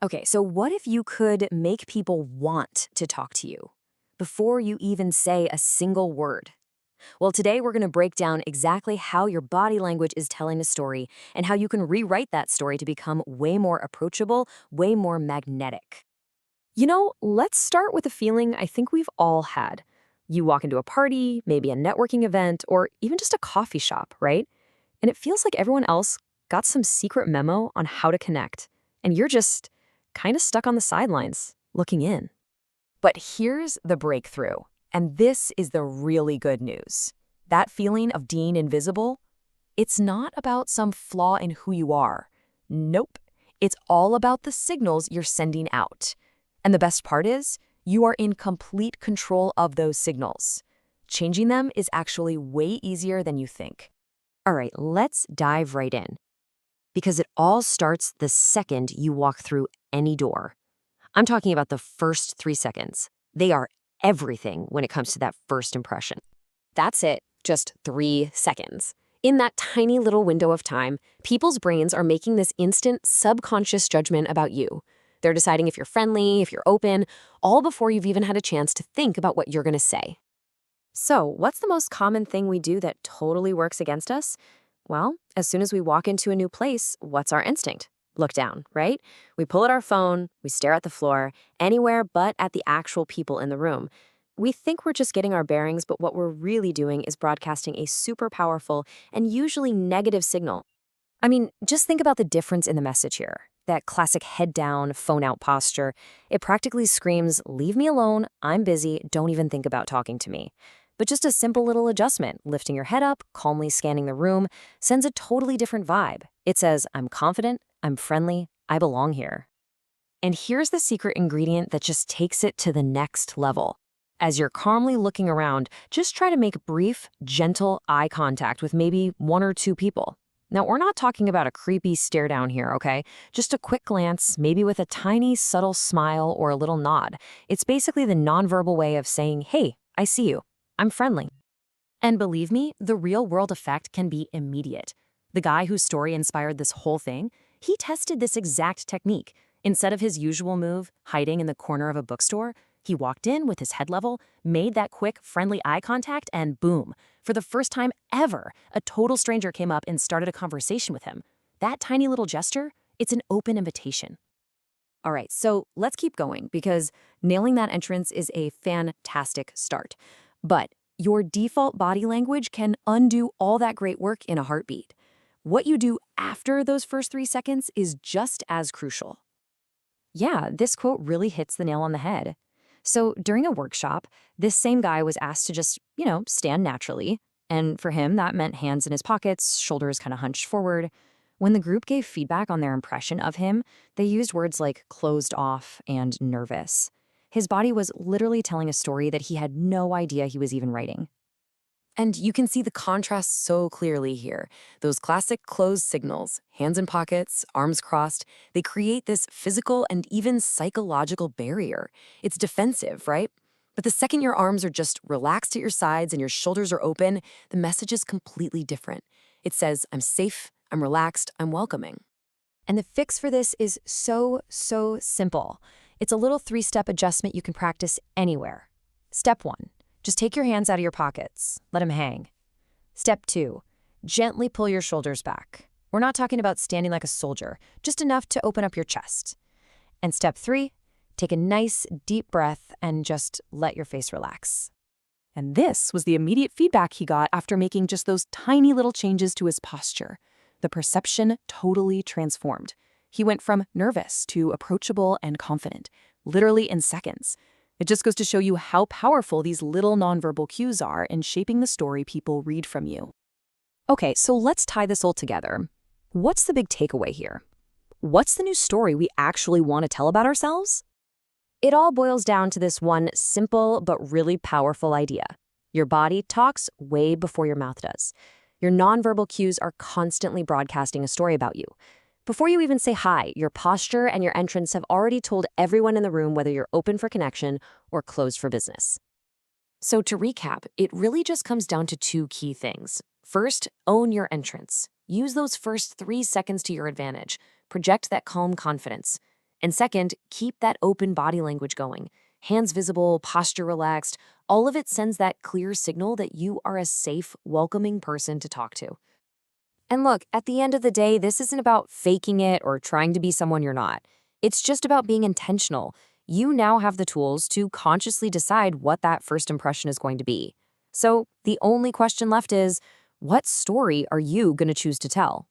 Okay, so what if you could make people want to talk to you before you even say a single word? Well, today we're going to break down exactly how your body language is telling a story and how you can rewrite that story to become way more approachable, way more magnetic. Let's start with a feeling I think we've all had. You walk into a party, maybe a networking event, or even just a coffee shop, right? And it feels like everyone else got some secret memo on how to connect, and you're just kind of stuck on the sidelines, looking in. But here's the breakthrough, and this is the really good news. That feeling of being invisible, it's not about some flaw in who you are. Nope. It's all about the signals you're sending out. And the best part is, you are in complete control of those signals. Changing them is actually way easier than you think. All right, let's dive right in. Because it all starts the second you walk through any door. I'm talking about the first 3 seconds. They are everything when it comes to that first impression. That's it, just 3 seconds. In that tiny little window of time, people's brains are making this instant subconscious judgment about you. They're deciding if you're friendly, if you're open, all before you've even had a chance to think about what you're going to say. So, what's the most common thing we do that totally works against us? Well, as soon as we walk into a new place, what's our instinct? Look down, right? We pull out our phone, we stare at the floor, anywhere but at the actual people in the room. We think we're just getting our bearings, but what we're really doing is broadcasting a super powerful and usually negative signal. I mean, just think about the difference in the message here. That classic head down, phone out posture. It practically screams, leave me alone, I'm busy, don't even think about talking to me. But just a simple little adjustment, lifting your head up, calmly scanning the room, sends a totally different vibe. It says, I'm confident, I'm friendly, I belong here. And here's the secret ingredient that just takes it to the next level. As you're calmly looking around, just try to make brief, gentle eye contact with maybe one or two people. Now, we're not talking about a creepy stare down here, okay? Just a quick glance, maybe with a tiny, subtle smile or a little nod. It's basically the nonverbal way of saying, hey, I see you. I'm friendly. And believe me, the real-world effect can be immediate. The guy whose story inspired this whole thing, he tested this exact technique. Instead of his usual move, hiding in the corner of a bookstore, he walked in with his head level, made that quick, friendly eye contact, and boom. For the first time ever, a total stranger came up and started a conversation with him. That tiny little gesture, it's an open invitation. All right, so let's keep going because nailing that entrance is a fantastic start. But your default body language can undo all that great work in a heartbeat. What you do after those first 3 seconds is just as crucial. Yeah, this quote really hits the nail on the head. So during a workshop, this same guy was asked to just, stand naturally. And for him, that meant hands in his pockets, shoulders kind of hunched forward. When the group gave feedback on their impression of him, they used words like closed off and nervous. His body was literally telling a story that he had no idea he was even writing. And you can see the contrast so clearly here. Those classic closed signals, hands in pockets, arms crossed, they create this physical and even psychological barrier. It's defensive, right? But the second your arms are just relaxed at your sides and your shoulders are open, the message is completely different. It says, I'm safe, I'm relaxed, I'm welcoming. And the fix for this is so simple. It's a little 3-step adjustment you can practice anywhere. Step 1. Just take your hands out of your pockets. Let them hang. Step 2. Gently pull your shoulders back. We're not talking about standing like a soldier, just enough to open up your chest. And step 3. Take a nice, deep breath and just let your face relax. And this was the immediate feedback he got after making just those tiny little changes to his posture. The perception totally transformed. He went from nervous to approachable and confident, literally in seconds. It just goes to show you how powerful these little nonverbal cues are in shaping the story people read from you. Okay, so let's tie this all together. What's the big takeaway here? What's the new story we actually want to tell about ourselves? It all boils down to this one simple but really powerful idea. Your body talks way before your mouth does. Your nonverbal cues are constantly broadcasting a story about you. Before you even say hi, your posture and your entrance have already told everyone in the room whether you're open for connection or closed for business. So to recap, it really just comes down to 2 key things. First, own your entrance. Use those first 3 seconds to your advantage. Project that calm confidence. And second, keep that open body language going. Hands visible, posture relaxed, all of it sends that clear signal that you are a safe, welcoming person to talk to. And look, at the end of the day, this isn't about faking it or trying to be someone you're not. It's just about being intentional. You now have the tools to consciously decide what that first impression is going to be. So the only question left is, what story are you going to choose to tell?